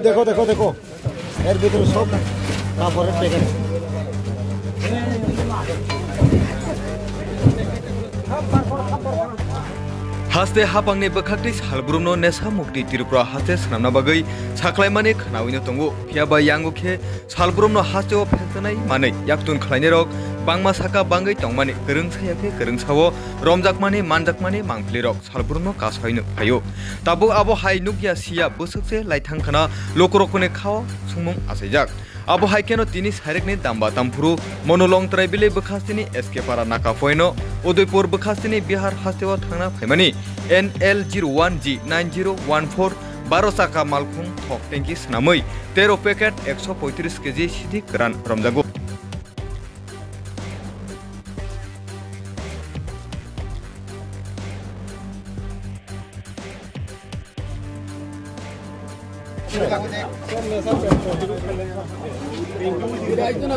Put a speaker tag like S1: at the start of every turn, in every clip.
S1: देखो देखो देखो এর ভিতরে সব কাপড়ের প্যাকেট।
S2: हास्ते हापांगनि बखाक्ति सालब्रुमनो नेसा मुक्ति त्रिपुरा हास्ते स्नामना बागै साख्लायमानि खानाविनो दंगो फियाबा यांगुखे सालब्रुमनो हास्तेओ फेसनाय मानै याक्तुन खलायनि रक बांमा साका बांगै तंगमानि गोरोंसायाखै गोरोंसावो रमजाकमानि मानजाकमानि मांफ्लि रक सालब्रुमनो कासायनो फायो ताबो आबो हाय नुकिया सिया बोसोकसे लाइथांखाना लोकरकने खाव सुमुं आसायजाक आबो हाइकेनो तिनि साइरेकनि दाम्बा तामफुरु मनोलं ट्राइबेले बखास्तिनि एसके पारा नाका फयनो उदयपुर बखास्तिनि बिहार हास्तेओ थांना फैमानि NL01G 9014 12 साका मालखुं थक टेंकी स्नामै 13 पैकेट 135 केजी सिधि गोरान रमजागो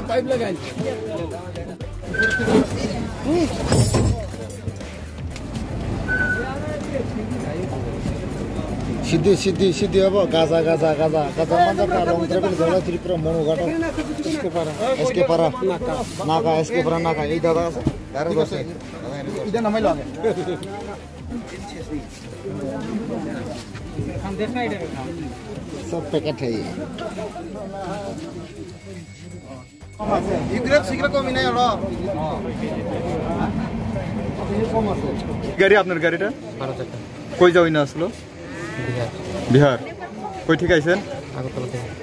S3: पाइप लगाए
S1: सीधी सीधी सीधी अब गाजा गाजा गाजा गाजा मतलब लॉन्ग ट्रैवल गला त्रिपुरा मनोघाट एसके पारा नाका एसके पारा नाका এই দাদা আছে ডাইরেক্ট আছে এটা নামাই লাগে हम देखना इधर सब पैकेट है ये ইগ্রেপ সিগ্রেপ কম নাই হলো
S2: গাড়ি আপনার গাড়িটা কই যাওই না আসলো বিহার কই ঠিক আইছেন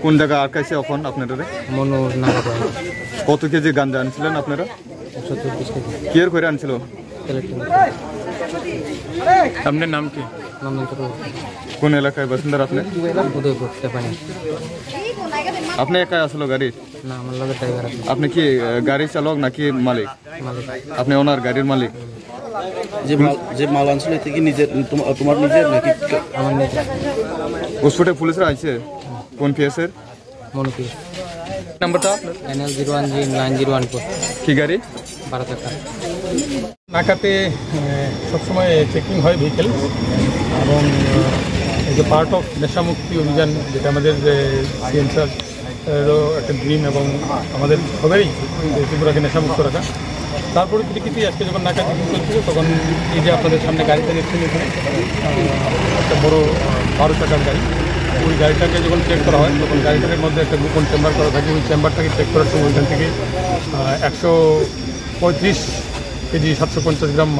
S2: কোন জায়গা আটকাইছে এখন আপনারা
S3: মনো নাকা পায়
S2: কত কেজি গাঁজা আনছিলেন আপনারা
S3: 130 কেজি
S2: কিয়ার করে আনছিল আপনার নাম কি কোন এলাকায় বাসিন্দা আপনি
S3: উদয়পুর তেপানি
S2: আপনি একাই আসলো গাড়ি
S3: না আমার লগে ড্রাইভার আছে
S2: আপনি কি গাড়ি চালক নাকি মালিক আপনি ওনার গাড়ির মালিক
S1: যে মাল আনছিল এতে কি নিজে তোমার নিজের নাকি
S3: আমার নিজে
S2: ঘুষপেটে পুলিশরা আইছে কোন পিএসের
S3: মনোপি
S2: নাম্বারটা
S3: NL01G 9014
S2: কি গাড়ি
S3: 12 টাকা
S4: নাকাতে সবসময় চেকিং হয় ভেহিকেল এবং এজ এ পার্ট অফ নেশামুক্তি অভিযান যেটা আমাদের সিএনসারও একটা ড্রিম এবং আমাদের সবারই ত্রিপুরাকে নেশামুক্ত রাখা তার পরিপ্রেক্ষিতে আজকে যখন নাকা চেকিং চলছিল তখন এই যে আপনাদের সামনে গাড়িটা দেখছেন এখানে একটা বড় 12 টাকার গাড়ি ওই গাড়িটাকে যখন চেক করা হয় তখন গাড়িটার মধ্যে একটা গোপন চেম্বার করা থাকে ওই চেম্বারটাকে চেক করার সময় ওইখান থেকে 135 কেজি 750 গ্রাম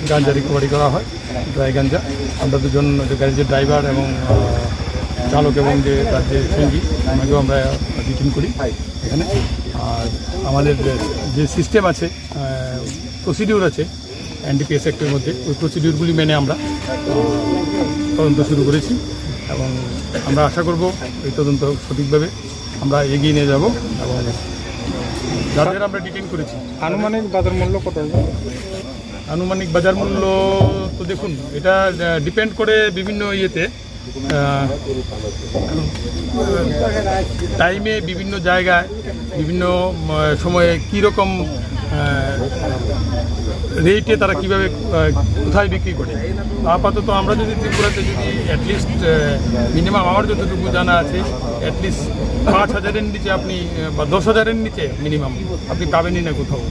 S4: গাঞ্জা রিকভারি করা হয় ড্রাই গাঞ্জা আমরা দুজন গাড়ির যে ড্রাইভার এবং চালক এবং যে তার যে সঙ্গী আমাকেও আমরা ডিটেইন করি এখানে আর আমাদের যে সিস্টেম আছে প্রসিডিউর আছে NDPS অ্যাক্টের মধ্যে ওই প্রসিডিউরগুলি মেনে আমরা তদন্ত শুরু করেছি এবং আমরা আশা করব এই তদন্ত সঠিকভাবে আমরা এগিয়ে নিয়ে যাব এবং যাদের আমরা ডিটেইন করেছি
S5: আনুমানিক বাজার মূল্য কত
S4: আনুমানিক বাজার মূল্য তো দেখুন এটা ডিপেন্ড করে বিভিন্ন ইয়েতে টাইমে বিভিন্ন জায়গায় বিভিন্ন সময়ে কীরকম রেটে তারা কীভাবে কোথায় বিক্রি করে আপাতত আমরা যদি ত্রিপুরাতে যদি অ্যাটলিস্ট মিনিমাম আমার যতটুকু জানা আছে অ্যাটলিস্ট 5,000-এর নিচে আপনি বা 10,000-এর নিচে মিনিমাম আপনি পাবেনই না কোথাও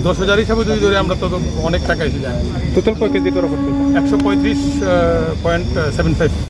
S4: 10,000 হিসাবে যদি ধরে আমরা তত অনেক টাকা এসে যায়
S5: টোটাল কয় কেজি করা হচ্ছে
S4: 135.75